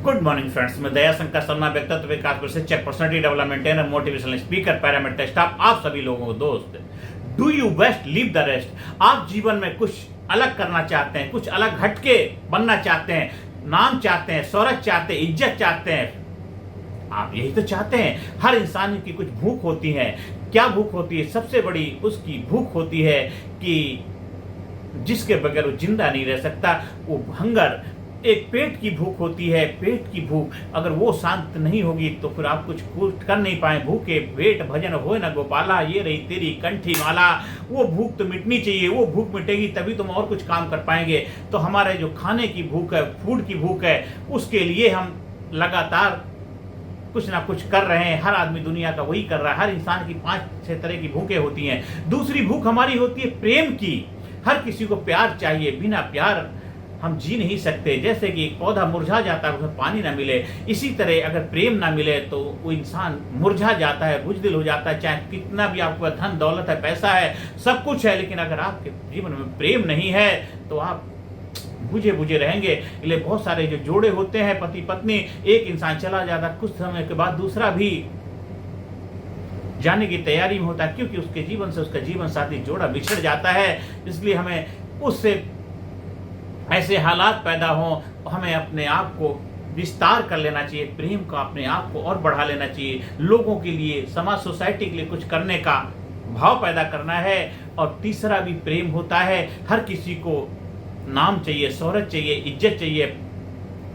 Good morning friends, मैं दया शंकर शर्मा, व्यक्तित्व विकास प्रशिक्षक, personality development trainer, motivational speaker, paramedical staff, आप सभी लोगों को दोस्त। Do you best, leave the rest. आप जीवन में कुछ अलग करना चाहते हैं, कुछ अलग हटके बनना चाहते हैं, नाम चाहते हैं, शोहरत चाहते हैं, इज्जत चाहते हैं, आप यही तो चाहते हैं। हर इंसान की कुछ भूख होती है। क्या भूख होती है? सबसे बड़ी उसकी भूख होती है कि जिसके बगैर वो जिंदा नहीं रह सकता, वो हंगर। एक पेट की भूख होती है, पेट की भूख अगर वो शांत नहीं होगी तो फिर आप कुछ कर नहीं पाए। भूखे पेट भजन होए न गोपाला, ये रही तेरी कंठी माला। वो भूख तो मिटनी चाहिए, वो भूख मिटेगी तभी तुम और कुछ काम कर पाएंगे। तो हमारे जो खाने की भूख है, फूड की भूख है, उसके लिए हम लगातार कुछ ना कुछ कर रहे हैं। हर आदमी दुनिया का वही कर रहा है। हर इंसान की 5-6 तरह की भूखें होती हैं। दूसरी भूख हमारी होती है प्रेम की। हर किसी को प्यार चाहिए, बिना प्यार हम जी नहीं सकते। जैसे कि एक पौधा मुरझा जाता है, उसमें पानी ना मिले, इसी तरह अगर प्रेम ना मिले तो वो इंसान मुरझा जाता है, बुजदिल हो जाता है। चाहे कितना भी आपको धन दौलत है, पैसा है, सब कुछ है, लेकिन अगर आपके जीवन में प्रेम नहीं है तो आप बुझे बुझे रहेंगे। इसलिए बहुत सारे जो जोड़े होते हैं, पति पत्नी, एक इंसान चला जाता, कुछ समय के बाद दूसरा भी जाने की तैयारी में होता है, क्योंकि उसके जीवन से उसका जीवन साथी जोड़ा बिछड़ जाता है। इसलिए हमें उससे ऐसे हालात पैदा हों, हमें अपने आप को विस्तार कर लेना चाहिए, प्रेम का अपने आप को और बढ़ा लेना चाहिए। लोगों के लिए, समाज सोसाइटी के लिए कुछ करने का भाव पैदा करना है। और तीसरा भी प्रेम होता है। हर किसी को नाम चाहिए, शोहरत चाहिए, इज्जत चाहिए,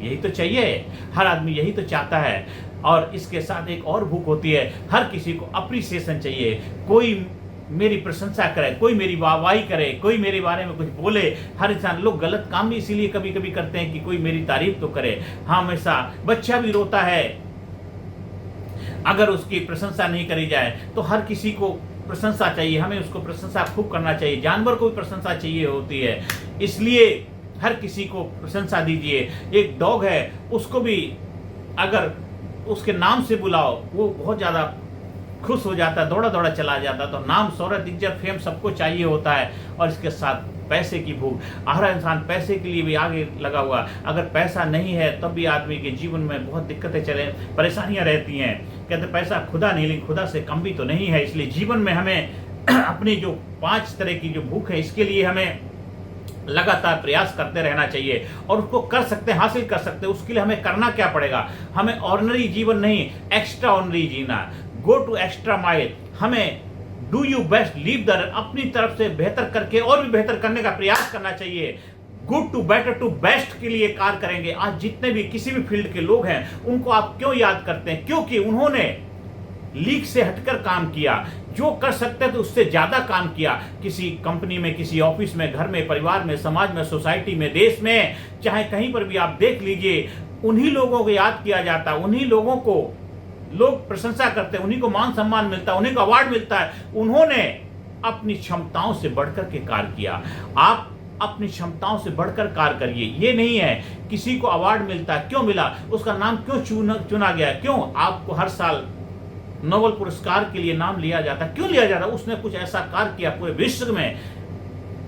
यही तो चाहिए। हर आदमी यही तो चाहता है। और इसके साथ एक और भूख होती है, हर किसी को अप्रिसिएशन चाहिए। कोई मेरी प्रशंसा करे, कोई मेरी वाहवाही करे, कोई मेरे बारे में कुछ बोले। हर इंसान, लोग गलत काम भी इसीलिए कभी कभी करते हैं कि कोई मेरी तारीफ तो करे। हमेशा बच्चा भी रोता है अगर उसकी प्रशंसा नहीं करी जाए। तो हर किसी को प्रशंसा चाहिए, हमें उसको प्रशंसा खूब करना चाहिए। जानवर को भी प्रशंसा चाहिए होती है, इसलिए हर किसी को प्रशंसा दीजिए। एक डॉग है, उसको भी अगर उसके नाम से बुलाओ, वो बहुत ज़्यादा खुश हो जाता है, दौड़ा दौड़ा चला जाता है। तो नाम, शोहरत, इज्जत, फेम सबको चाहिए होता है। और इसके साथ पैसे की भूख। हर इंसान पैसे के लिए भी आगे लगा हुआ। अगर पैसा नहीं है तब भी आदमी के जीवन में बहुत दिक्कतें परेशानियां रहती हैं। कहते पैसा खुदा नहीं, लेकिन खुदा से कम भी तो नहीं है। इसलिए जीवन में हमें अपनी जो 5 तरह की जो भूख है, इसके लिए हमें लगातार प्रयास करते रहना चाहिए। और उसको कर सकते हैं, हासिल कर सकते हैं। उसके लिए हमें करना क्या पड़ेगा? हमें ऑर्डिनरी जीवन नहीं, एक्स्ट्रा ऑर्डिनरी जीना। Go to extra mile. हमें do you best, leave the, अपनी तरफ से बेहतर करके और भी बेहतर करने का प्रयास करना चाहिए। Good to better to best के लिए कार्य करेंगे। आज जितने भी किसी भी फील्ड के लोग हैं, उनको आप क्यों याद करते हैं? क्योंकि उन्होंने लीक से हटकर काम किया, जो कर सकते थे उससे ज्यादा काम किया। किसी कंपनी में, किसी ऑफिस में, घर में, परिवार में, समाज में, सोसाइटी में, देश में, चाहे कहीं पर भी आप देख लीजिए, उन्हीं लोगों को याद किया जाता, उन्हीं लोगों को लोग प्रशंसा करते हैं, उन्हीं को मान सम्मान मिलता है, उन्हीं को अवार्ड मिलता है। उन्होंने अपनी क्षमताओं से बढ़कर के कार्य किया। आप अपनी क्षमताओं से बढ़कर कार्य करिए। ये नहीं है किसी को अवार्ड मिलता है, क्यों मिला, उसका नाम क्यों चुना गया, क्यों आपको हर साल नोबेल पुरस्कार के लिए नाम लिया जाता, क्यों लिया जाता? उसने कुछ ऐसा कार्य किया, पूरे विश्व में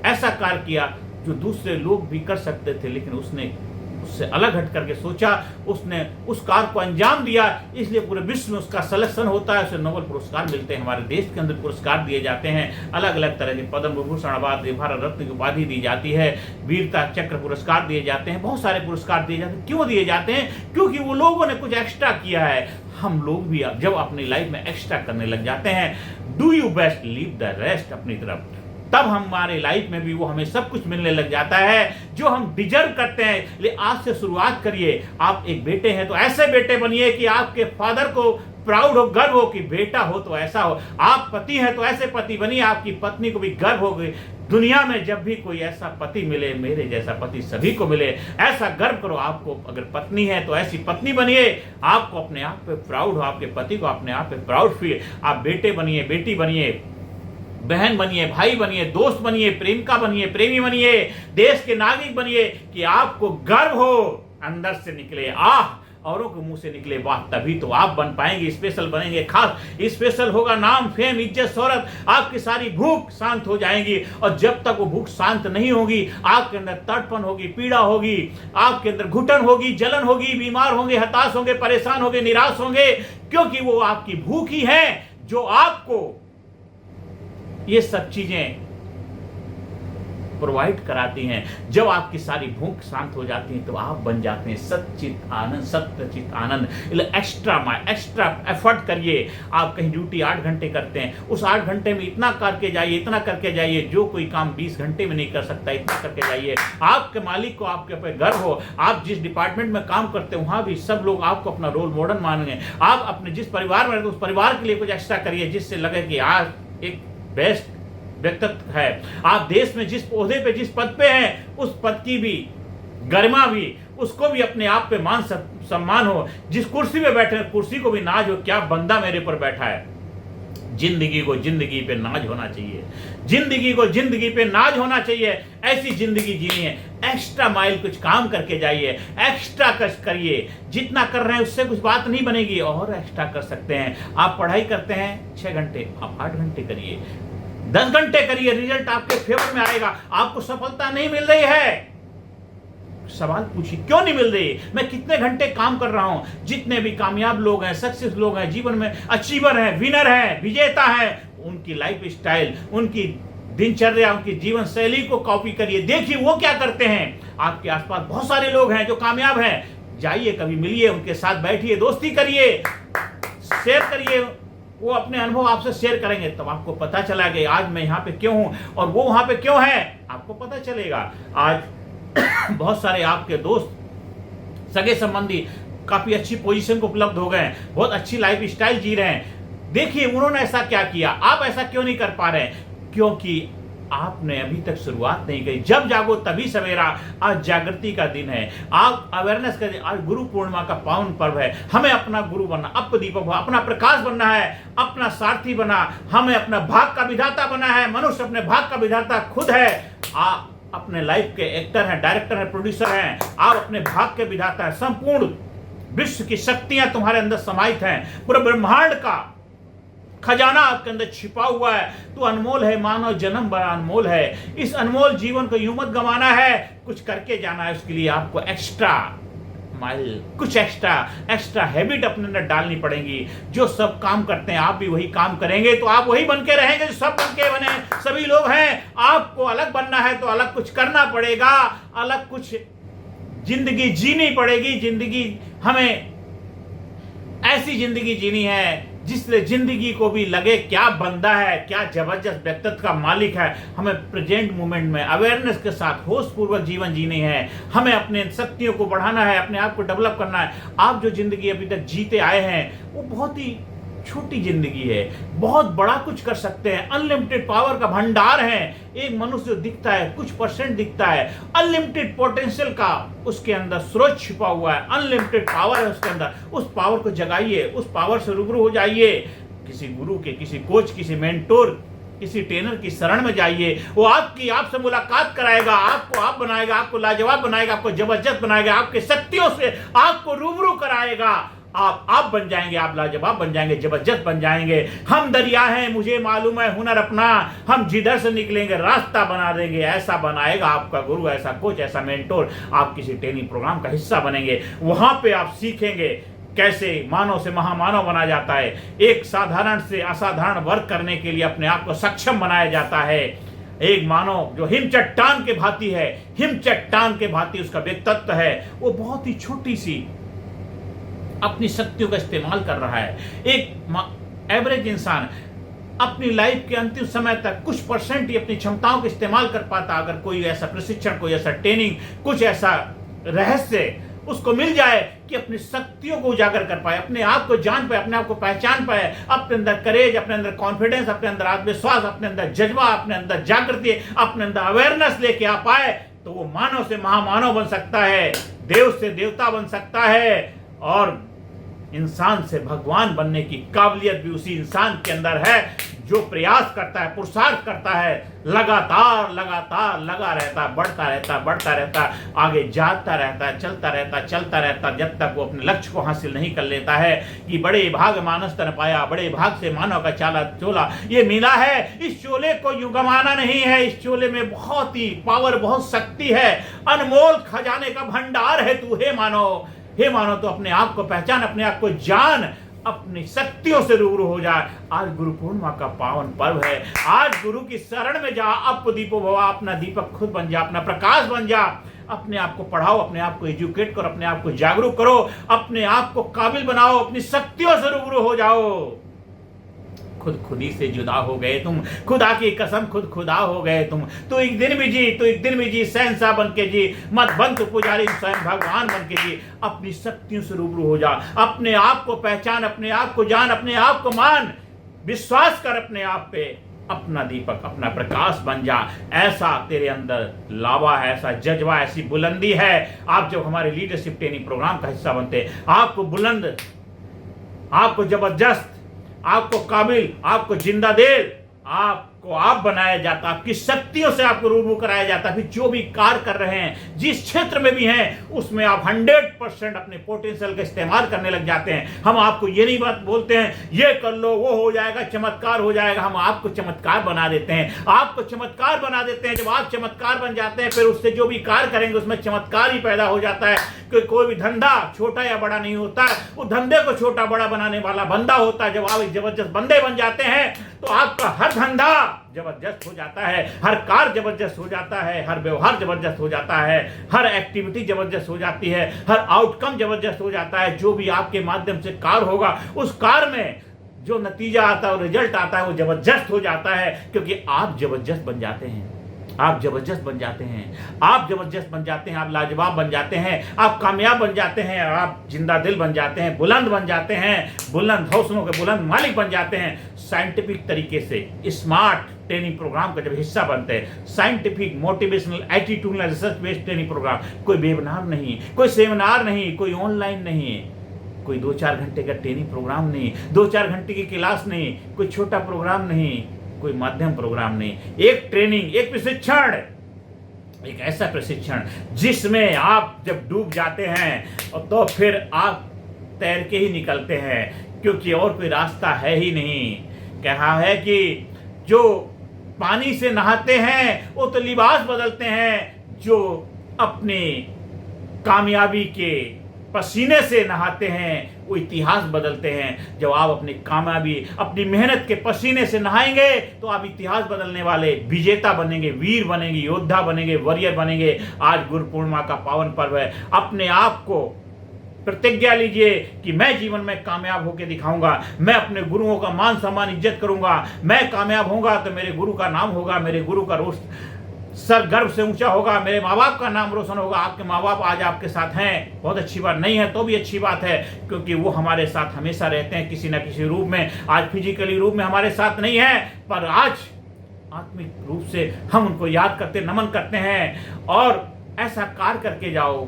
ऐसा कार्य किया जो दूसरे लोग भी कर सकते थे, लेकिन उसने उससे अलग हट करके सोचा, उसने उस कार्य को अंजाम दिया। इसलिए पूरे विश्व में उसका सिलेक्शन होता है, उसे नोबेल पुरस्कार मिलते हैं। हमारे देश के अंदर पुरस्कार दिए जाते हैं, अलग अलग तरह के पद्म विभूषण, अवार्ड, भारत रत्न की उपाधि दी जाती है, वीरता चक्र पुरस्कार दिए जाते हैं, बहुत सारे पुरस्कार दिए जाते हैं। क्यों दिए जाते हैं? क्योंकि वो लोगों ने कुछ एक्स्ट्रा किया है। हम लोग भी जब अपनी लाइफ में एक्स्ट्रा करने लग जाते हैं, do you best, leave the rest अपनी तरफ, तब हमारे लाइफ में भी वो हमें सब कुछ मिलने लग जाता है जो हम डिजर्व करते हैं। ले आज से शुरुआत करिए। आप एक बेटे हैं तो ऐसे बेटे बनिए कि आपके फादर को प्राउड हो, गर्व हो कि बेटा हो तो ऐसा हो। आप पति हैं तो ऐसे पति बनिए, आपकी पत्नी को भी गर्व हो गई। दुनिया में जब भी कोई ऐसा पति मिले, मेरे जैसा पति सभी को मिले, ऐसा गर्व करो। आपको अगर पत्नी है तो ऐसी पत्नी बनिए, आपको अपने आप पे प्राउड हो, आपके पति को अपने आप पे प्राउड फील। आप बेटे बनिए, बेटी बनिए, बहन बनिए, भाई बनिए, दोस्त बनिए, प्रेमिका बनिए, प्रेमी बनिए, देश के नागरिक बनिए कि आपको गर्व हो, अंदर से निकले, आह औरों के मुंह से निकले वाह, तभी तो आप बन पाएंगे, स्पेशल बनेंगे, खास स्पेशल होगा, नाम फेम इज्जत शोहरत, आपकी सारी भूख शांत हो जाएगी। और जब तक वो भूख शांत नहीं होगी, आपके अंदर तड़पन होगी, पीड़ा होगी, आपके अंदर घुटन होगी, जलन होगी, बीमार होंगे, हताश होंगे, परेशान होंगे, निराश होंगे, क्योंकि वो आपकी भूख ही है जो आपको ये सब चीजें प्रोवाइड कराती हैं। जब आपकी सारी भूख शांत हो जाती है तो आप बन जाते हैं सच्चित आनंद, सत्यचित आनंद। एक्स्ट्रा एफर्ट करिए। आप कहीं ड्यूटी 8 घंटे करते हैं, उस 8 घंटे में इतना करके जाइए, इतना करके जाइए, जो कोई काम 20 घंटे में नहीं कर सकता, इतना करके जाइए। आपके मालिक को आपके ऊपर गर्व हो। आप जिस डिपार्टमेंट में काम करते हैं वहां भी सब लोग आपको अपना रोल मॉडल मानेंगे। आप अपने जिस परिवार में रहते हैं उस परिवार के लिए कुछ एक्स्ट्रा करिए, जिससे लगे कि आज एक बेस्ट व्यक्तित्व है। आप देश में जिस ओहदे पे, जिस पद पे हैं, उस पद की भी गरिमा भी, उसको भी अपने आप पे मान सम्मान हो। जिस कुर्सी पे बैठे हैं कुर्सी को भी नाज हो, क्या बंदा मेरे पर बैठा है। जिंदगी को जिंदगी पे नाज होना चाहिए, जिंदगी को जिंदगी पे नाज होना चाहिए। ऐसी जिंदगी जीनी है। एक्स्ट्रा माइल कुछ काम करके जाइए, एक्स्ट्रा कष्ट करिए। जितना कर रहे हैं उससे कुछ बात नहीं बनेगी, और एक्स्ट्रा कर सकते हैं। आप पढ़ाई करते हैं 6 घंटे, आप 8 घंटे करिए, 10 घंटे करिए, रिजल्ट आपके फेवर में आएगा। आपको सफलता नहीं मिल रही है, सवाल पूछिए क्यों नहीं मिल रही। मैं कितने घंटे काम कर रहा हूं। जितने भी कामयाब लोग हैं, सक्सेस लोग हैं, जीवन में अचीवर हैं, विनर हैं, विजेता हैं, उनकी लाइफ स्टाइल, उनकी दिनचर्या, उनकी जीवन शैली को कॉपी करिए, देखिए वो क्या करते हैं। आपके आसपास बहुत सारे लोग हैं जो कामयाब हैं, जाइए कभी मिलिए, उनके साथ बैठिए, दोस्ती करिए, शेयर करिए। वो अपने अनुभव आपसे शेयर करेंगे, तब आपको पता चला कि आज मैं यहाँ पे क्यों हूँ और वो वहां पे क्यों है, आपको पता चलेगा। आज बहुत सारे आपके दोस्त, सगे संबंधी काफी अच्छी पोजीशन को उपलब्ध हो गए हैं, बहुत अच्छी लाइफ स्टाइल जी रहे हैं। देखिए उन्होंने ऐसा क्या किया, आप ऐसा क्यों नहीं कर पा रहे हैं? क्योंकि आपने अभी तक शुरुआत नहीं की। जब जागो तभी सवेरा। आज जागृति का दिन है, आप अवेयरनेस का दिन। आज गुरु पूर्णिमा का पावन पर्व है। हमें अपना गुरु बनना, अपदीपक, अपना प्रकाश बनना है, अपना सारथी बना, हमें अपना भाग का विधाता बना है। मनुष्य अपने भाग का विधाता खुद है। आप अपने लाइफ के एक्टर हैं, डायरेक्टर हैं, प्रोड्यूसर हैं। आप अपने भाग के विधाता हैं। संपूर्ण विश्व की शक्तियां तुम्हारे अंदर समाहित हैं। पूरे ब्रह्मांड का खजाना आपके अंदर छिपा हुआ है। तो अनमोल है, मानव जन्म बड़ा अनमोल है। इस अनमोल जीवन को यूं मत गंवाना है, कुछ करके जाना है। उसके लिए आपको एक्स्ट्रा माइल, कुछ एक्स्ट्रा हैबिट अपने अंदर डालनी पड़ेगी। जो सब काम करते हैं आप भी वही काम करेंगे तो आप वही बन के रहेंगे जो सब बन के बने सभी लोग हैं। आपको अलग बनना है तो अलग कुछ करना पड़ेगा, अलग कुछ जिंदगी जीनी पड़ेगी। जिंदगी हमें ऐसी जिंदगी जीनी है जिससे जिंदगी को भी लगे क्या बंदा है, क्या जबरदस्त व्यक्तित्व का मालिक है। हमें प्रेजेंट मोमेंट में अवेयरनेस के साथ होश पूर्वक जीवन जीनी है। हमें अपने शक्तियों को बढ़ाना है, अपने आप को डेवलप करना है। आप जो जिंदगी अभी तक जीते आए हैं वो बहुत ही छोटी जिंदगी है, बहुत बड़ा कुछ कर सकते हैं। अनलिमिटेड पावर का भंडार है। एक मनुष्य जो दिखता है कुछ परसेंट दिखता है, अनलिमिटेड पोटेंशियल का उसके अंदर स्रोत छिपा हुआ है, अनलिमिटेड पावर है उसके अंदर। उस पावर को जगाइए, उस पावर से रूबरू हो जाइए। किसी गुरु के, किसी कोच, किसी मेंटोर, किसी ट्रेनर की शरण में जाइए। वो आपसे मुलाकात कराएगा, आपको आप बनाएगा, आपको लाजवाब बनाएगा, आपको जबरदस्त बनाएगा, आपके शक्तियों से आपको रूबरू कराएगा। आप बन जाएंगे, आप लाजवाब बन जाएंगे, जबरदस्त बन जाएंगे। हम दरिया हैं, मुझे मालूम है हुनर अपना, हम जिधर से निकलेंगे रास्ता बना देंगे। ऐसा बनाएगा आपका गुरु, ऐसा कोच, ऐसा मेंटोर। आप किसी ट्रेनिंग प्रोग्राम का हिस्सा बनेंगे, वहां पे आप सीखेंगे कैसे मानव से महामानव बना जाता है। एक साधारण से असाधारण वर्क करने के लिए अपने आप को सक्षम बनाया जाता है। एक मानव जो हिम चट्टान के भांति है, हिम चट्टान के भांति उसका व्यक्तित्व है। वो बहुत ही छोटी सी अपनी शक्तियों का इस्तेमाल कर रहा है। एक एवरेज इंसान अपनी लाइफ के अंतिम समय तक कुछ परसेंट ही अपनी क्षमताओं का इस्तेमाल कर पाता। अगर कोई ऐसा प्रशिक्षण, कोई ऐसा ट्रेनिंग, कुछ ऐसा रहस्य उसको मिल जाए कि अपनी शक्तियों को उजागर कर पाए, अपने आप को जान पाए, अपने आप को पहचान पाए, अपने अंदर करेज, अपने अंदर कॉन्फिडेंस, अपने अंदर आत्मविश्वास, अपने अंदर जज्बा, अपने अंदर जागृति, अपने अंदर अवेयरनेस लेके आ पाए, तो वो मानव से महामानव बन सकता है, देव से देवता बन सकता है और इंसान से भगवान बनने की काबिलियत भी उसी इंसान के अंदर है जो प्रयास करता है, पुरुषार्थ करता है, लगातार लगातार लगा रहता है, बढ़ता रहता है, आगे जाता रहता है, चलता रहता जब तक वो अपने लक्ष्य को हासिल नहीं कर लेता है। कि बड़े भाग मानस तन पाया, बड़े भाग से मानव का चाला चोला ये मिला है। इस चोले को यूं गंवाना नहीं है। इस चोले में बहुत ही पावर, बहुत शक्ति है, अनमोल खजाने का भंडार है तू। हे मानव तो अपने आप को पहचान, अपने आप को जान, अपनी शक्तियों से रूबरू हो जाए। आज गुरु पूर्णिमा का पावन पर्व है। आज गुरु की शरण में जा, अप दीपो भवा, अपना दीपक खुद बन जा, अपना प्रकाश बन जा। अपने आप को पढ़ाओ, अपने आप को एजुकेट करो, अपने आप को जागरूक करो, अपने आप को काबिल बनाओ, अपनी शक्तियों से रूबरू हो जाओ। खुदी से जुदा हो गए तुम, खुदा की कसम खुदा हो गए तुम। तो एक दिन भी जी शहंशाह बन के जी, मत बन तू पुजारी, स्वयं भगवान बन के जी। अपनी शक्तियों से रूबरू हो जा, अपने आप को पहचान, अपने आप को जान, अपने आप को मान, विश्वास कर अपने आप पे, अपना दीपक, अपना प्रकाश बन जा। ऐसा तेरे अंदर लावा है, ऐसा जज्बा, ऐसी बुलंदी है। आप जब हमारे लीडरशिप ट्रेनिंग प्रोग्राम का हिस्सा बनते हैं, आपको बुलंद, आपको जबरदस्त, आपको काबिल, आपको जिंदा दिल, आपको आप बनाया जाता, आपकी शक्तियों से आपको रूबरू कराया जाता। फिर जो भी कार्य कर रहे हैं, जिस क्षेत्र में भी हैं, उसमें आप 100% अपने पोटेंशियल का इस्तेमाल करने लग जाते हैं। हम आपको ये नहीं बात बोलते हैं ये कर लो, वो हो जाएगा, चमत्कार हो जाएगा। हम आपको चमत्कार बना देते हैं, आपको चमत्कार बना देते हैं। जब आप चमत्कार बन जाते हैं, फिर उससे जो भी कार्य करेंगे उसमें चमत्कार ही पैदा हो जाता है। कोई भी धंधा छोटा या बड़ा नहीं होता, वो धंधे को छोटा बड़ा बनाने वाला बंदा होता है। जब आप एक जबरदस्त बंदे बन जाते हैं तो आपका हर धंधा जबरदस्त हो जाता है, हर कार्य जबरदस्त हो जाता है, हर व्यवहार जबरदस्त हो जाता है, हर एक्टिविटी जबरदस्त हो जाती है, हर आउटकम जबरदस्त हो जाता है। जो भी आपके माध्यम से कार्य होगा, उस कार्य में जो नतीजा आता है, रिजल्ट आता है, वो जबरदस्त हो जाता है। क्योंकि आप जबरदस्त बन जाते हैं, आप जबरदस्त बन जाते हैं, आप जबरदस्त बन जाते हैं, आप लाजवाब बन जाते हैं, आप कामयाब बन जाते हैं, आप जिंदा दिल बन जाते हैं, बुलंद बन जाते हैं, बुलंद हौसलों के बुलंद मालिक बन जाते हैं। साइंटिफिक तरीके से स्मार्ट ट्रेनिंग प्रोग्राम का जब हिस्सा बनते हैं, scientific, motivational, attitudinal, research based training program, कोई वेबिनार नहीं, कोई सेमिनार नहीं, कोई ऑनलाइन नहीं, कोई 2-4 घंटे का ट्रेनिंग प्रोग्राम नहीं, 2-4 घंटे की क्लास नहीं, कोई छोटा प्रोग्राम नहीं, कोई माध्यम प्रोग्राम नहीं। एक ट्रेनिंग, एक प्रशिक्षण, एक ऐसा प्रशिक्षण जिसमें आप जब डूब जाते हैं तो फिर आप तैर के ही निकलते हैं, क्योंकि और कोई रास्ता है ही नहीं। कहा है कि जो पानी से नहाते हैं वो तो लिबास बदलते हैं, जो अपने कामयाबी के पसीने से नहाते हैं वो इतिहास बदलते हैं। जब आप अपनी कामयाबी, अपनी मेहनत के पसीने से नहाएंगे तो आप इतिहास बदलने वाले विजेता बनेंगे, वीर बनेंगे, योद्धा बनेंगे, वॉरियर बनेंगे। आज गुरु पूर्णिमा का पावन पर्व है। अपने आप को प्रतिज्ञा लीजिए कि मैं जीवन में कामयाब होकर दिखाऊंगा, मैं अपने गुरुओं का मान सम्मान इज्जत करूंगा, मैं कामयाब होऊंगा तो मेरे गुरु का नाम होगा, मेरे गुरु का सर गर्व से ऊंचा होगा, मेरे माँ बाप का नाम रोशन होगा। आपके माँ बाप आज आपके साथ हैं, बहुत अच्छी बात, नहीं है तो भी अच्छी बात है, क्योंकि वो हमारे साथ हमेशा रहते हैं किसी न किसी रूप में। आज फिजिकली रूप में हमारे साथ नहीं है, पर आज आत्मिक रूप से हम उनको याद करते, नमन करते हैं। और ऐसा कार्य करके जाओ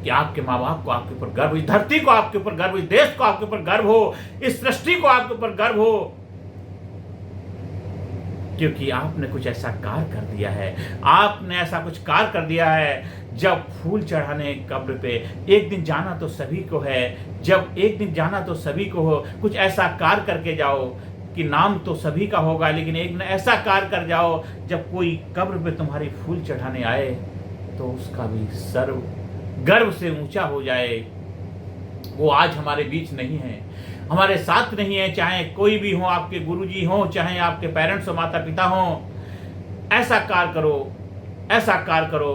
कि आपके माँ बाप को आपके ऊपर गर्व, इस धरती को आपके ऊपर गर्व, इस देश को आपके ऊपर गर्व हो, इस सृष्टि को आपके ऊपर गर्व हो, क्योंकि आपने कुछ ऐसा कार्य कर दिया है। आपने ऐसा कुछ कार्य कर दिया है। जब फूल चढ़ाने कब्र पे एक दिन जाना तो सभी को है, जब एक दिन जाना तो सभी को हो। कुछ ऐसा कार्य करके जाओ कि नाम तो सभी का होगा, लेकिन एक ऐसा कार्य कर जाओ जब कोई कब्र पे तुम्हारी फूल चढ़ाने आए तो उसका भी सर गर्व से ऊंचा हो जाए। वो आज हमारे बीच नहीं है, हमारे साथ नहीं है। चाहे कोई भी हो, आपके गुरुजी हो, चाहे आपके पेरेंट्स हो, माता पिता हो, ऐसा कार्य करो, ऐसा कार्य करो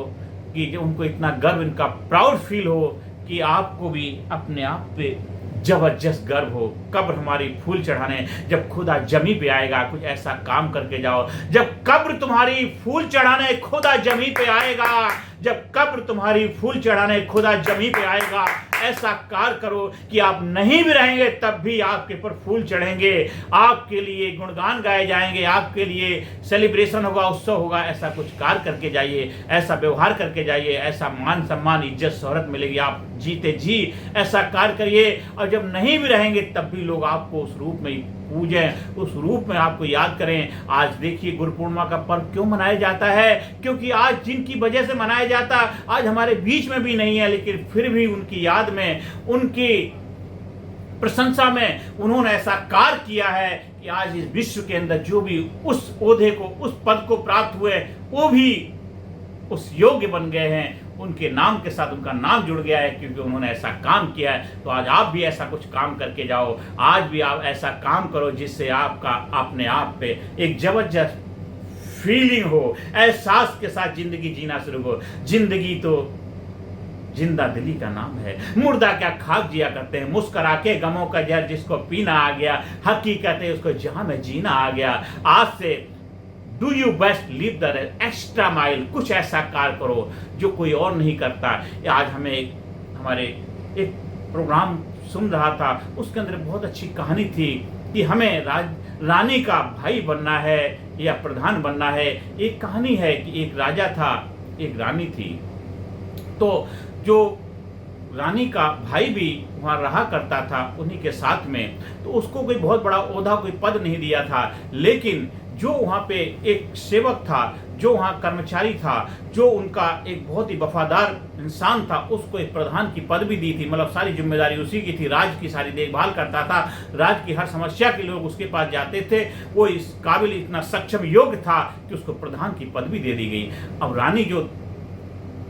कि जो उनको इतना गर्व, इनका प्राउड फील हो कि आपको भी अपने आप पे जबरदस्त गर्व हो। कब्र हमारी फूल चढ़ाने जब खुदा जमी पे आएगा, कुछ ऐसा काम करके जाओ। जब कब्र तुम्हारी फूल चढ़ाने खुदा जमी पे आएगा, जब कब्र तुम्हारी फूल चढ़ाने खुदा जमी पे आएगा, ऐसा कार्य करो कि आप नहीं भी रहेंगे तब भी आपके पर फूल चढ़ेंगे, आपके लिए गुणगान गाए जाएंगे, आपके लिए सेलिब्रेशन होगा, उत्सव होगा। ऐसा कुछ कार्य करके जाइए, ऐसा व्यवहार करके जाइए, ऐसा मान सम्मान इज्जत शोहरत मिलेगी। आप जीते जी ऐसा कार्य करिए, और जब नहीं भी रहेंगे तब भी लोग आपको उस रूप में पूजें, उस रूप में आपको याद करें। आज देखिए गुरु पूर्णिमा का पर्व क्यों मनाया जाता है? क्योंकि आज जिनकी वजह से मनाया जाता आज हमारे बीच में भी नहीं है, लेकिन फिर भी उनकी याद में, उनकी प्रशंसा में उन्होंने ऐसा कार्य किया है कि आज इस विश्व के अंदर जो भी उस ओहदे को, उस पद को प्राप्त हुए, वो भी उस योग्य बन गए हैं। उनके नाम के साथ उनका नाम जुड़ गया है, क्योंकि उन्होंने ऐसा काम किया है। तो आज आप भी ऐसा कुछ काम करके जाओ, आज भी आप ऐसा काम करो जिससे आपका अपने आप पे एक जबरदस्त फीलिंग हो, एहसास के साथ जिंदगी जीना शुरू हो। जिंदगी तो जिंदा दिली का नाम है, मुर्दा क्या खाक जिया करते हैं। मुस्करा के गमों का जहर जिसको पीना आ गया, हकीकत है उसको जहां में जीना आ गया। आज से do you best live the extra mile, कुछ ऐसा कार्य करो जो कोई और नहीं करता। आज हमें हमारे एक प्रोग्राम सुन रहा था, उसके अंदर बहुत अच्छी कहानी थी कि हमें रानी का भाई बनना है या प्रधान बनना है। एक कहानी है कि एक राजा था, एक रानी थी, तो जो रानी का भाई भी वहाँ रहा करता था उन्हीं के साथ में, तो उसको कोई बहुत बड़ा ओहदा, कोई पद नहीं दिया था, लेकिन जो वहाँ पे एक सेवक था, जो वहाँ कर्मचारी था, जो उनका एक बहुत ही वफादार इंसान था, उसको एक प्रधान की पद भी दी थी। मतलब सारी जिम्मेदारी उसी की थी, राज की सारी देखभाल करता था, राज की हर समस्या के लोग उसके पास जाते थे। वो इस काबिल, इतना सक्षम, योग्य था कि उसको प्रधान की पद भी दे दी गई। अब रानी जो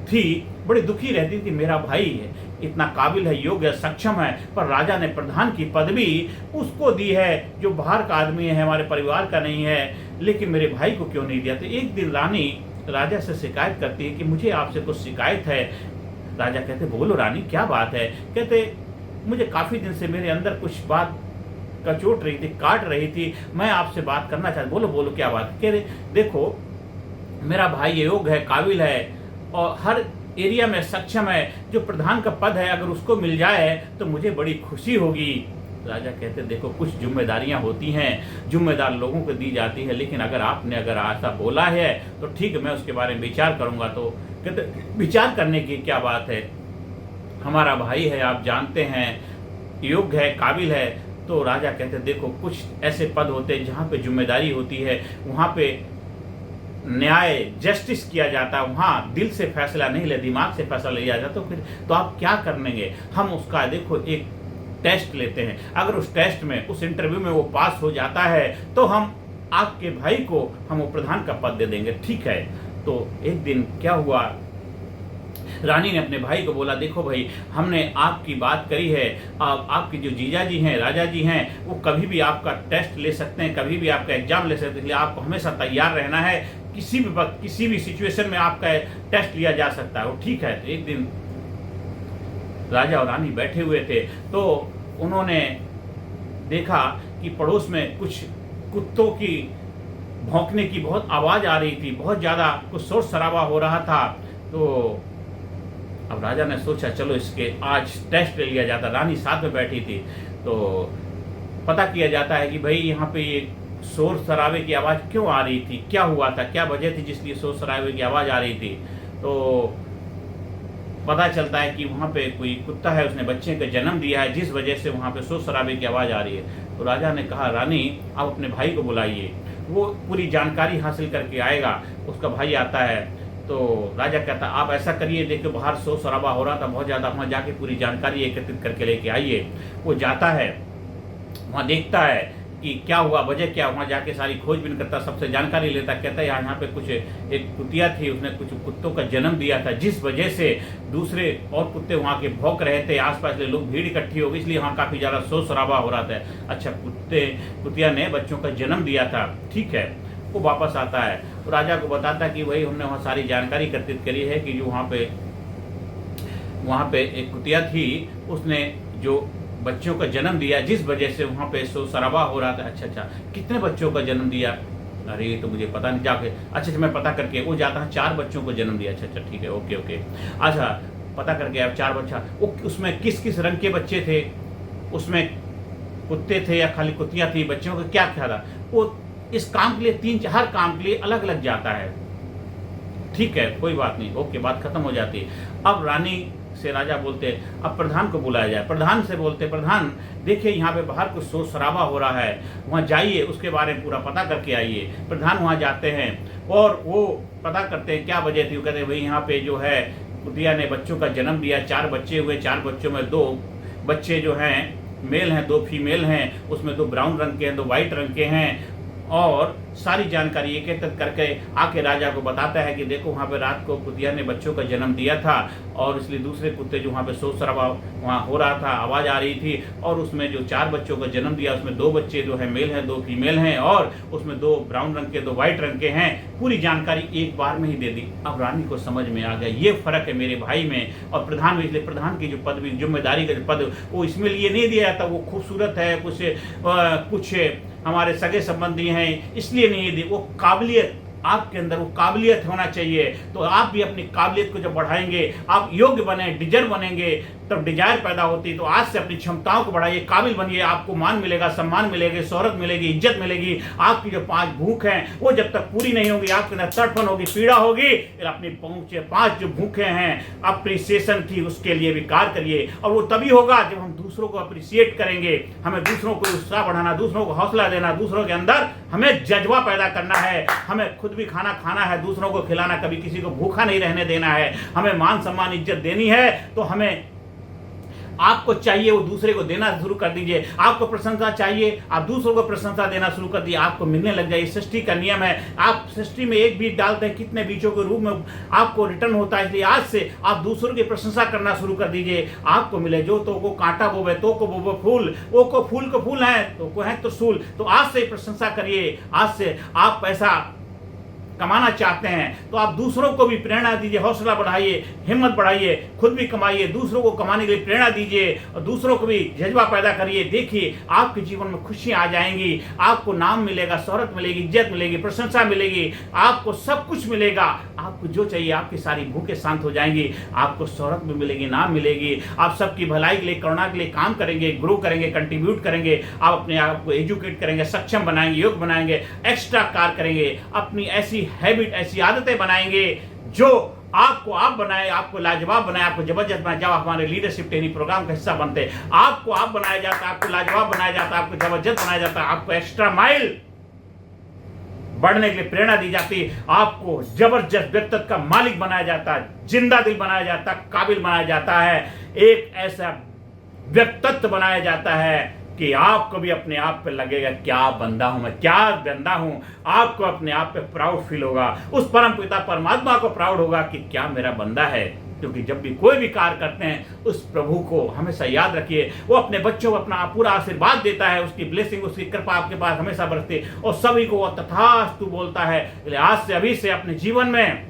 थी बड़ी दुखी रहती थी, मेरा भाई है, इतना काबिल है, योग्य है, सक्षम है, पर राजा ने प्रधान की पदवी उसको दी है जो बाहर का आदमी है, हमारे परिवार का नहीं है, लेकिन मेरे भाई को क्यों नहीं दिया? तो एक दिन रानी राजा से शिकायत करती है कि मुझे आपसे कुछ शिकायत है। राजा कहते बोलो रानी क्या बात है? कहते मुझे काफी दिन से मेरे अंदर कुछ बात कचोट रही थी, काट रही थी, मैं आपसे बात करना चाहता। बोलो बोलो क्या बात? कह रहे देखो मेरा भाई योग्य है, काबिल है और हर एरिया में सक्षम है, जो प्रधान का पद है अगर उसको मिल जाए तो मुझे बड़ी खुशी होगी। राजा कहते देखो कुछ जिम्मेदारियां होती हैं, जिम्मेदार लोगों को दी जाती है, लेकिन अगर आपने ऐसा बोला है तो ठीक है, मैं उसके बारे में विचार करूंगा। तो कहते विचार करने की क्या बात है, हमारा भाई है, आप जानते हैं, योग्य है, काबिल है। तो राजा कहते देखो कुछ ऐसे पद होते हैं जहाँ पे जिम्मेदारी होती है, वहाँ पे न्याय, जस्टिस किया जाता है, वहाँ दिल से फैसला नहीं ले, दिमाग से फैसला लिया जाता। तो फिर तो आप क्या करेंगे? हम उसका देखो एक टेस्ट लेते हैं, अगर उस टेस्ट में, उस इंटरव्यू में वो पास हो जाता है तो हम आपके भाई को हम वो प्रधान का पद दे देंगे, ठीक है। तो एक दिन क्या हुआ, रानी ने अपने भाई को बोला देखो भाई, हमने आपकी बात करी है, आपके जो जीजा जी हैं, राजा जी हैं, वो कभी भी आपका टेस्ट ले सकते हैं, कभी भी आपका एग्जाम ले सकते हैं, इसलिए आपको हमेशा तैयार रहना है, किसी भी वक्त, किसी भी सिचुएशन में आपका टेस्ट लिया जा सकता है। वो ठीक है। तो एक दिन राजा और रानी बैठे हुए थे, तो उन्होंने देखा कि पड़ोस में कुछ कुत्तों की भौंकने की बहुत आवाज़ आ रही थी, बहुत ज़्यादा कुछ शोर शराबा हो रहा था। तो अब राजा ने सोचा चलो इसके आज टेस्ट ले लिया जाता। रानी साथ में बैठी थी, तो पता किया जाता है कि भाई यहाँ पे ये शोर शराबे की आवाज़ क्यों आ रही थी, क्या हुआ था, क्या वजह थी जिसलिए शोर शराबे की आवाज़ आ रही थी। तो पता चलता है कि वहाँ पे कोई कुत्ता है, उसने बच्चे का जन्म दिया है, जिस वजह से वहाँ पे शोर शराबे की आवाज़ आ रही है। तो राजा ने कहा रानी आप अपने भाई को बुलाइए, वो पूरी जानकारी हासिल करके आएगा। उसका भाई आता है, तो राजा कहता आप ऐसा करिए, देखो बाहर शोर शराबा हो रहा था बहुत ज़्यादा, वहाँ जाके पूरी जानकारी एकत्रित करके लेके आइए। वो जाता है, वहाँ देखता है कि क्या हुआ, वजह क्या, वहाँ जाके सारी खोजबीन करता, सबसे जानकारी लेता। कहता है यहाँ पे कुछ एक कुतिया थी, उसने कुछ कुत्तों का जन्म दिया था, जिस वजह से दूसरे और कुत्ते वहाँ के भौंक रहे थे, आसपास के लोग भीड़ इकट्ठी हो गई, इसलिए वहाँ काफ़ी ज़्यादा शोर शराबा हो रहा था। अच्छा, कुतिया ने बच्चों का जन्म दिया था, ठीक है। वो वापस आता है, तो राजा को बताता कि वही हमने वहाँ सारी जानकारी एकत्रित करी है कि जो वहाँ पे एक कुतिया थी, उसने जो बच्चों का जन्म दिया, जिस वजह से वहाँ पे शोर शराबा हो रहा था। अच्छा, कितने बच्चों का जन्म दिया? अरे ये तो मुझे पता नहीं, जाके अच्छा मैं पता करके, वो जाता है 4 बच्चों को जन्म दिया। अच्छा ठीक है, ओके ओके। अच्छा पता करके अब 4 बच्चा, वो उसमें किस किस रंग के बच्चे थे, उसमें कुत्ते थे या खाली कुत्तियाँ थी, बच्चों का क्या ख्याल है। वो इस काम के लिए हर काम के लिए अलग अलग जाता है। ठीक है कोई बात नहीं, ओके, बात खत्म हो जाती है। अब रानी से राजा बोलते, अब प्रधान को बुलाया जाए। प्रधान से बोलते, प्रधान देखिए यहाँ पे बाहर कुछ शोर शराबा हो रहा है, वहाँ जाइए, उसके बारे में पूरा पता करके आइए। प्रधान वहाँ जाते हैं और वो पता करते हैं क्या वजह थी। वो कहते हैं भाई यहाँ पे जो है कुतिया ने बच्चों का जन्म दिया, 4 बच्चे हुए, 4 बच्चों में 2 बच्चे जो हैं मेल हैं, 2 फीमेल हैं, उसमें 2 ब्राउन रंग के हैं, 2 वाइट रंग के हैं। और सारी जानकारी एकत्रित करके आके राजा को बताता है कि देखो वहाँ पे रात को कुतिया ने बच्चों का जन्म दिया था, और इसलिए दूसरे कुत्ते जो वहाँ पे शोर शराबा वहाँ हो रहा था, आवाज़ आ रही थी, और उसमें जो 4 बच्चों का जन्म दिया उसमें 2 बच्चे जो है मेल हैं, 2 फीमेल हैं, और उसमें 2 ब्राउन रंग के, 2 वाइट रंग के हैं। पूरी जानकारी एक बार में ही दे दी। अब रानी को समझ में आ गया ये फ़र्क है मेरे भाई में और प्रधान में। इसलिए प्रधान की जो पदवी, जिम्मेदारी का जो पद, वो इसमें लिए नहीं दिया जाता, वो खूबसूरत है, कुछ हमारे सगे संबंधी हैं इसलिए नहीं दी, वो काबिलियत आपके अंदर, वो काबिलियत होना चाहिए। तो आप भी अपनी काबिलियत को जब बढ़ाएंगे, आप योग्य बने, डिजर्व बनेंगे, तब डिजायर पैदा होती। तो आज से अपनी क्षमताओं को बढ़ाइए, काबिल बनिए, आपको मान मिलेगा, सम्मान मिलेगी, शोहरत मिलेगी, इज्जत मिलेगी। आपकी जो 5 भूख हैं वो जब तक पूरी नहीं होगी, आपके अंदर तड़पन होगी, पीड़ा होगी, फिर अपनी 5 जो भूखे हैं अप्रिसिएशन की, उसके लिए भी कार्य करिए। और वो तभी होगा जब हम दूसरों को अप्रिसिएट करेंगे। हमें दूसरों को उत्साह बढ़ाना, दूसरों को हौसला देना, दूसरों के अंदर हमें जज्बा पैदा करना है। हमें खुद भी खाना खाना है, दूसरों को खिलाना, कभी किसी को भूखा नहीं रहने देना है। हमें मान सम्मान इज्जत देनी है, तो हमें आपको चाहिए वो दूसरे को देना शुरू कर दीजिए। आपको प्रशंसा चाहिए, आप दूसरों को प्रशंसा देना शुरू कर दिए, आपको मिलने लग जाए। सृष्टि का नियम है, आप सृष्टि में एक बीज डालते हैं, कितने बीजों के रूप में आपको रिटर्न होता है। इसलिए आज से आप दूसरों की प्रशंसा करना शुरू कर दीजिए, आपको मिले। जो तो को कांटा बोवे तो को बोवे फूल, वो को फूल है तो को है त्रिशूल। तो आज से प्रशंसा करिए। आज से आप पैसा कमाना चाहते हैं तो आप दूसरों को भी प्रेरणा दीजिए, हौसला बढ़ाइए, हिम्मत बढ़ाइए, खुद भी कमाइए, दूसरों को कमाने के लिए प्रेरणा दीजिए और दूसरों को भी जज्बा पैदा करिए। देखिए आपके जीवन में खुशियां आ जाएंगी, आपको नाम मिलेगा, शोहरत मिलेगी, इज्जत मिलेगी, प्रशंसा मिलेगी, आपको सब कुछ मिलेगा। आपको जो चाहिए, आपकी सारी भूखें शांत हो जाएंगी, आपको शोहरत भी मिलेगी, नाम मिलेगी। आप सबकी भलाई के लिए, करुणा के लिए काम करेंगे, ग्रो करेंगे, कंट्रीब्यूट करेंगे, आप अपने आप को एजुकेट करेंगे, सक्षम बनाएंगे, योग्य बनाएंगे, एक्स्ट्रा कार्य करेंगे, अपनी ऐसी हैबिट, ऐसी आदतें बनाएंगे जो आपको आप बनाए, आपको लाजवाब बनाए, आपको जबरदस्त बनाए। जब आप हमारे लीडरशिप ट्रेनिंग प्रोग्राम का हिस्सा बनते हैं, आपको आप बनाया जाता है, आपको लाजवाब बनाया जाता है, आपको जबरदस्त बनाया जाता है, आपको एक्स्ट्रा माइल बढ़ने के लिए प्रेरणा दी जाती है, आपको जबरदस्त व्यक्तित्व का मालिक बनाया जाता है, जिंदा दिल बनाया जाता है, काबिल बनाया जाता है, एक ऐसा व्यक्तित्व बनाया जाता है कि आपको भी अपने आप पे लगेगा क्या बंदा हूं मैं, क्या बंदा हूं। आपको अपने आप पे प्राउड फील होगा, उस परम पिता परमात्मा को प्राउड होगा कि क्या मेरा बंदा है। क्योंकि जब भी कोई भी कार्य करते हैं, उस प्रभु को हमेशा याद रखिए, वो अपने बच्चों को अपना पूरा आशीर्वाद देता है, उसकी ब्लेसिंग, उसकी कृपा आपके पास हमेशा बरसती है और सभी को वो तथास्तु बोलता है। इसलिए आज से, अभी से अपने जीवन में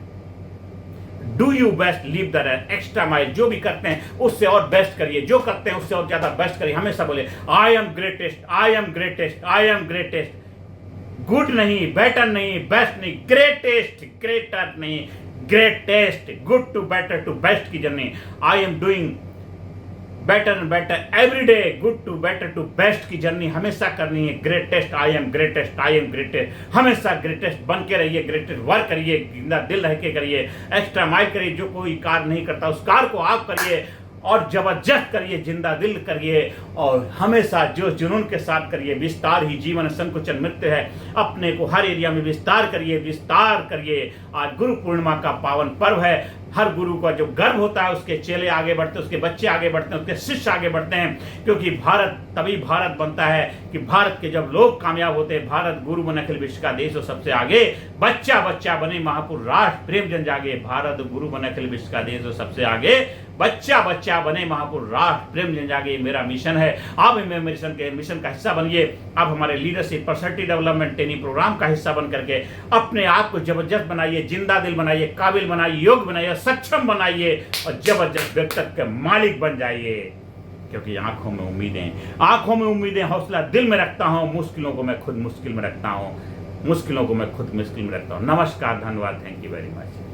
do you best, leave the rest, extra mile. जो भी करते हैं उससे और बेस्ट करिए, जो करते हैं उससे और ज्यादा बेस्ट करिए। हमेशा बोले I am greatest, I am greatest, I am greatest. Good नहीं, बेटर नहीं, बेस्ट नहीं, ग्रेटेस्ट, ग्रेटर नहीं, greatest. Good to better to best की journey. I am doing better and better every day, good to better to best की journey हमेशा करनी है। Greatest, I am greatest, I am greatest. हमेशा greatest बन के रहिए, ग्रेटेस्ट वर्क करिए, जिंदा दिल रह के करिए, एक्स्ट्रा माइल करिए। जो कोई कार्य नहीं करता उस कार्य को आप करिए और जबरदस्त करिए, जिंदा दिल करिए और हमेशा जो जुनून के साथ करिए। विस्तार ही जीवन, संकुचन मृत्यु है। अपने को हर एरिया में विस्तार करिए, विस्तार करिए। आज गुरु पूर्णिमा का पावन पर्व है। हर गुरु का जो गर्व होता है, उसके चेले आगे बढ़ते हैं, उसके बच्चे आगे बढ़ते हैं, उसके शिष्य आगे बढ़ते हैं। क्योंकि भारत तभी भारत बनता है कि भारत के जब लोग कामयाब होते हैं। भारत गुरु बने अखिल विश्व का देश और सबसे आगे, बच्चा बच्चा बने महापुरुष राष्ट्र प्रेम जन जागे। भारत गुरु बने अखिल विश्व का देश और सबसे आगे, बच्चा बच्चा बने महापुरुष राष्ट्र प्रेम जन जागे। मेरा मिशन है, आप मिशन का हिस्सा बनिए। आप हमारे leadership personality development training program का हिस्सा बन करके अपने आप को जबरदस्त बनाइए, जिंदा दिल बनाइए, काबिल बनाइए, योग्य बनाइए, सक्षम बनाइए और जबरदस्त व्यक्तित्व के मालिक बन जाइए। क्योंकि आंखों में उम्मीदें, आंखों में उम्मीदें हौसला दिल में रखता हूं, मुश्किलों को मैं खुद मुश्किल में रखता हूं। मुश्किलों को मैं खुद मुश्किल में रखता हूँ। नमस्कार, धन्यवाद, थैंक यू वेरी मच।